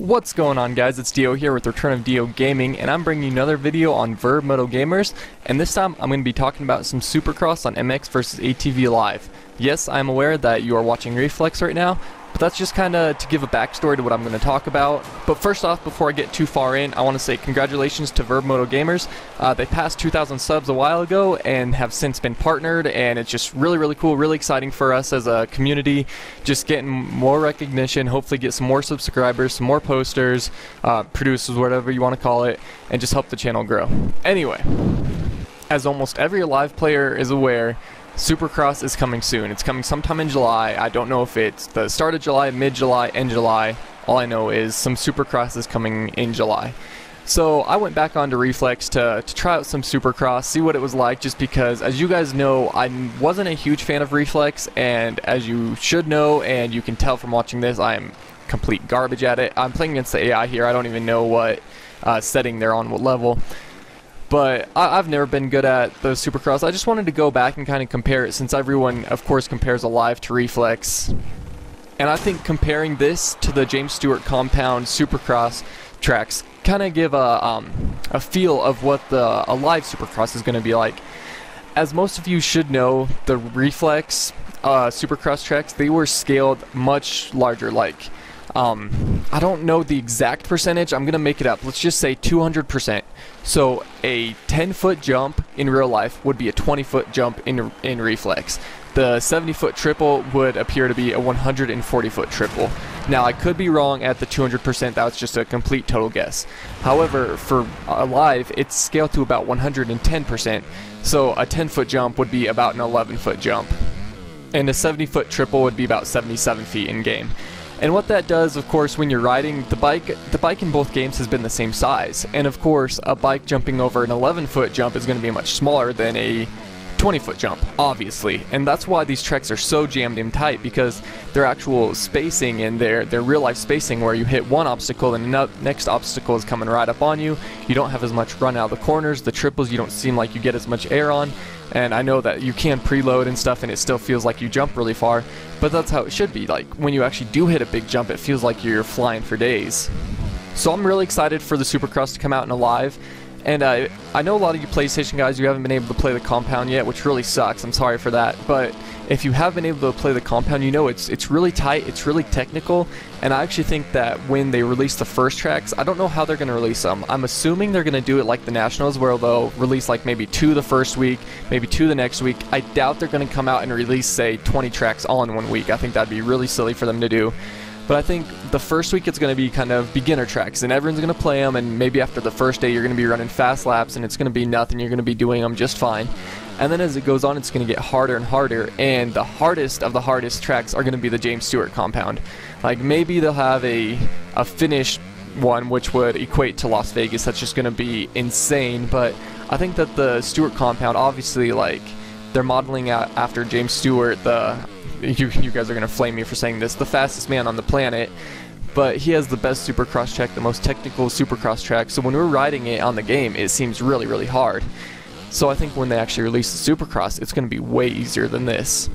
What's going on, guys? It's DeeO here with Return of DeeO Gaming, and I'm bringing you another video on vurbmotogamers, and this time I'm going to be talking about some Supercross on MX versus ATV Alive. Yes, I'm aware that you are watching Reflex right now, but that's just kind of to give a backstory to what I'm going to talk about. But first off, before I get too far in, I want to say congratulations to vurbmotogamers. They passed 2,000 subs a while ago and have since been partnered, and it's just really cool, really exciting for us as a community, just getting more recognition, hopefully get some more subscribers, some more posters, producers, whatever you want to call it, and just help the channel grow. Anyway, as almost every Alive player is aware, Supercross is coming soon. It's coming sometime in July. I don't know if it's the start of July, mid-July, end July. All I know is some Supercross is coming in July. So I went back onto Reflex to try out some Supercross, see what it was like, just because, as you guys know, I wasn't a huge fan of Reflex, and as you should know, and you can tell from watching this, I am complete garbage at it. I'm playing against the AI here. I don't even know what setting they're on, what level. But I've never been good at those Supercross. I just wanted to go back and kind of compare it, since everyone, of course, compares Alive to Reflex. And I think comparing this to the James Stewart Compound Supercross tracks kind of give a feel of what the Alive Supercross is going to be like. As most of you should know, the Reflex Supercross tracks, they were scaled much larger, like I don't know the exact percentage. I'm gonna make it up. Let's just say 200%. So a 10-foot jump in real life would be a 20-foot jump in Reflex. The 70-foot triple would appear to be a 140-foot triple. Now, I could be wrong at the 200%. That's just a complete total guess. However, for Alive, it's scaled to about 110%. So a 10-foot jump would be about an 11-foot jump, and a 70-foot triple would be about 77 feet in game. And what that does, of course, when you're riding the bike in both games has been the same size. And of course, a bike jumping over an 11-foot jump is going to be much smaller than a 20-foot jump, obviously. And that's why these tracks are so jammed in tight, because their actual spacing and their real-life spacing, where you hit one obstacle and the next obstacle is coming right up on you. You don't have as much run out of the corners. The triples, you don't seem like you get as much air on. And I know that you can preload and stuff, and it still feels like you jump really far, but that's how it should be. Like, when you actually do hit a big jump, it feels like you're flying for days. So I'm really excited for the Supercross to come out in Alive. And I know a lot of you PlayStation guys, you haven't been able to play the Compound yet, which really sucks. I'm sorry for that. But if you have been able to play the Compound, you know it's really tight, it's really technical. And I actually think that when they release the first tracks, I don't know how they're going to release them. I'm assuming they're going to do it like the Nationals, where they'll release like maybe 2 the first week, maybe 2 the next week. I doubt they're going to come out and release, say, 20 tracks all in one week. I think that'd be really silly for them to do. But I think the first week it's going to be kind of beginner tracks, and everyone's going to play them, and maybe after the first day you're going to be running fast laps, and it's going to be nothing, you're going to be doing them just fine. And then as it goes on, it's going to get harder and harder, and the hardest of the hardest tracks are going to be the James Stewart Compound. Like, maybe they'll have a finished one, which would equate to Las Vegas. That's just going to be insane. But I think that the Stewart Compound, obviously, like, they're modeling out after James Stewart, you guys are going to flame me for saying this, the fastest man on the planet, but he has the best Supercross track, the most technical Supercross track, so when we're riding it on the game, it seems really hard. So I think when they actually release the Supercross, it's going to be way easier than this.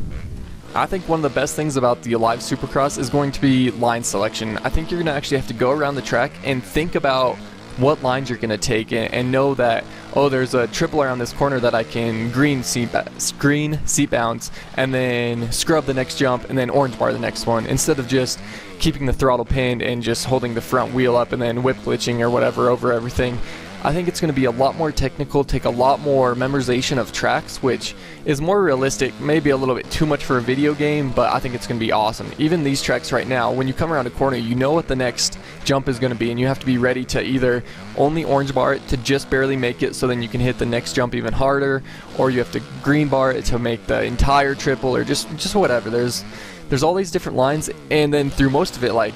I think one of the best things about the Alive Supercross is going to be line selection. I think you're going to actually have to go around the track and think about what lines you're going to take, and know that, oh, there's a triple around this corner that I can green seat bounce, and then scrub the next jump, and then orange bar the next one, instead of just keeping the throttle pinned and just holding the front wheel up and then whip glitching or whatever over everything. I think it's going to be a lot more technical, take a lot more memorization of tracks, which is more realistic, maybe a little bit too much for a video game, but I think it's going to be awesome. Even these tracks right now, when you come around a corner, you know what the next jump is going to be, and you have to be ready to either only orange bar it to just barely make it so then you can hit the next jump even harder, or you have to green bar it to make the entire triple, or just whatever. There's all these different lines, and then through most of it, like,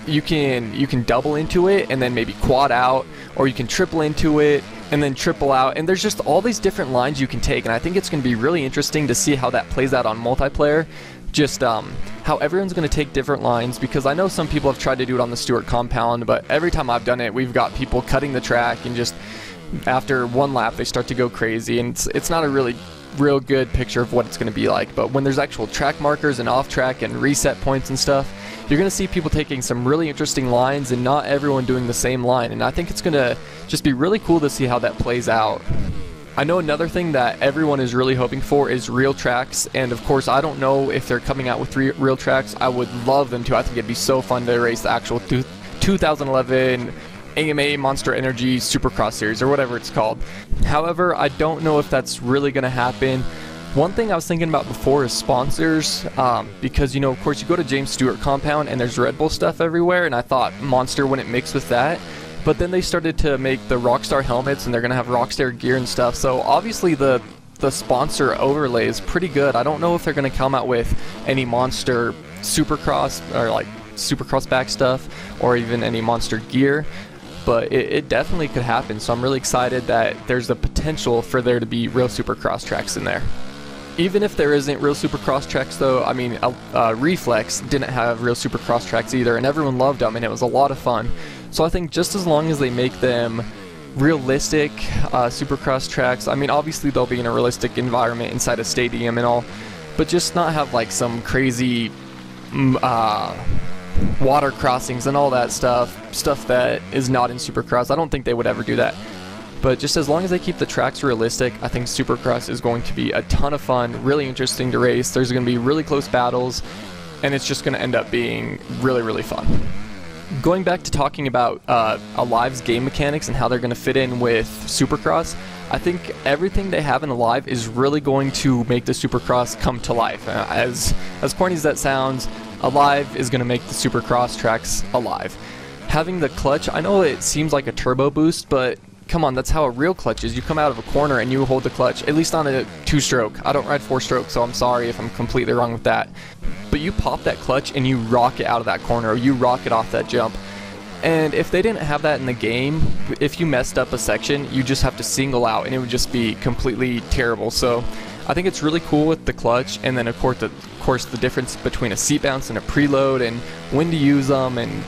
you can double into it and then maybe quad out, or you can triple into it and then triple out, and there's just all these different lines you can take, and I think it's going to be really interesting to see how that plays out on multiplayer, just how everyone's going to take different lines, because I know some people have tried to do it on the Stewart Compound, but every time I've done it, we've got people cutting the track, and just after one lap they start to go crazy, and it's not a really real good picture of what it's going to be like. But when there's actual track markers and off track and reset points and stuff, you're going to see people taking some really interesting lines and not everyone doing the same line, and I think it's going to just be really cool to see how that plays out. I know another thing that everyone is really hoping for is real tracks, and of course I don't know if they're coming out with real tracks. I would love them to. I think it'd be so fun to race the actual 2011 AMA Monster Energy Supercross Series or whatever it's called. However, I don't know if that's really going to happen. One thing I was thinking about before is sponsors, because, you know, of course you go to James Stewart compound and there's Red Bull stuff everywhere, and I thought Monster wouldn't mix with that. But then they started to make the Rockstar helmets, and they're going to have Rockstar gear and stuff, so obviously the sponsor overlay is pretty good. I don't know if they're going to come out with any Monster Supercross, or like Supercross back stuff, or even any Monster gear, but it definitely could happen, so I'm really excited that there's the potential for there to be real Supercross tracks in there. Even if there isn't real Supercross tracks though, I mean, Reflex didn't have real Supercross tracks either, and everyone loved them, and it was a lot of fun. So I think just as long as they make them realistic Supercross tracks, I mean, obviously they'll be in a realistic environment inside a stadium and all, but just not have like some crazy water crossings and all that stuff that is not in Supercross. I don't think they would ever do that. But just as long as they keep the tracks realistic, I think Supercross is going to be a ton of fun, really interesting to race. There's going to be really close battles, and it's just going to end up being really, really fun. Going back to talking about Alive's game mechanics and how they're going to fit in with Supercross, I think everything they have in Alive is really going to make the Supercross come to life. As corny as that sounds, Alive is going to make the Supercross tracks alive. Having the clutch, I know it seems like a turbo boost, but come on, that's how a real clutch is. You come out of a corner and you hold the clutch, at least on a 2-stroke. I don't ride 4-stroke, so I'm sorry if I'm completely wrong with that. But you pop that clutch and you rock it out of that corner, or you rock it off that jump. And if they didn't have that in the game, if you messed up a section, you just have to single out, and it would just be completely terrible. So I think it's really cool with the clutch, and then of course the difference between a seat bounce and a preload, and when to use them, and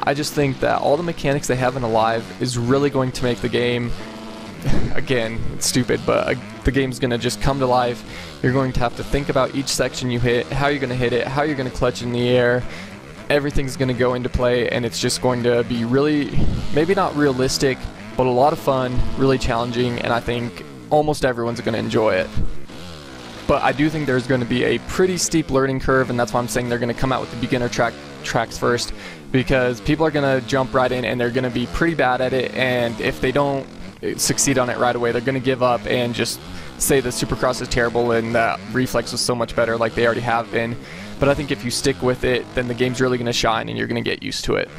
I just think that all the mechanics they have in Alive is really going to make the game, again, it's stupid, but the game's going to just come to life. You're going to have to think about each section you hit, how you're going to hit it, how you're going to clutch in the air. Everything's going to go into play, and it's just going to be really, maybe not realistic, but a lot of fun, really challenging, and I think almost everyone's going to enjoy it. But I do think there's going to be a pretty steep learning curve, and that's why I'm saying they're going to come out with the beginner tracks first, because people are going to jump right in and they're going to be pretty bad at it, and if they don't succeed on it right away, they're going to give up and just say the Supercross is terrible and that Reflex was so much better, like they already have been. But I think if you stick with it, then the game's really going to shine and you're going to get used to it.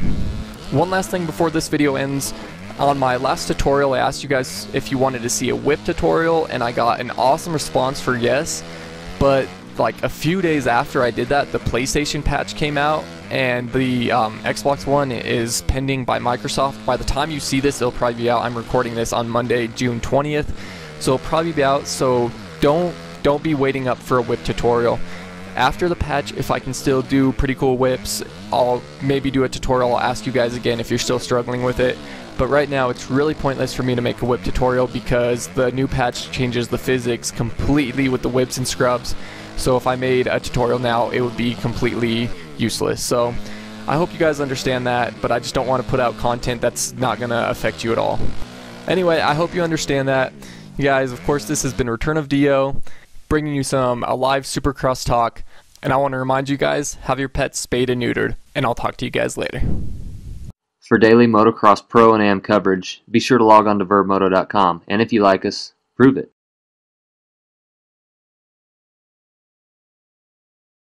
One last thing before this video ends. On my last tutorial, I asked you guys if you wanted to see a whip tutorial, and I got an awesome response for yes. But like a few days after I did that, the PlayStation patch came out, and the Xbox One is pending by Microsoft. By the time you see this, it'll probably be out. I'm recording this on Monday, June 20th, so it'll probably be out. So don't be waiting up for a whip tutorial. After the patch, if I can still do pretty cool whips, I'll maybe do a tutorial. I'll ask you guys again if you're still struggling with it. But right now, it's really pointless for me to make a whip tutorial because the new patch changes the physics completely with the whips and scrubs. So if I made a tutorial now, it would be completely useless. So I hope you guys understand that, but I just don't want to put out content that's not going to affect you at all. Anyway, I hope you understand that. You guys, of course, this has been Return of DeeO, bringing you some Alive Supercross talk. And I want to remind you guys, have your pets spayed and neutered. And I'll talk to you guys later. For daily motocross pro and am coverage, be sure to log on to vurbmoto.com, and if you like us, prove it.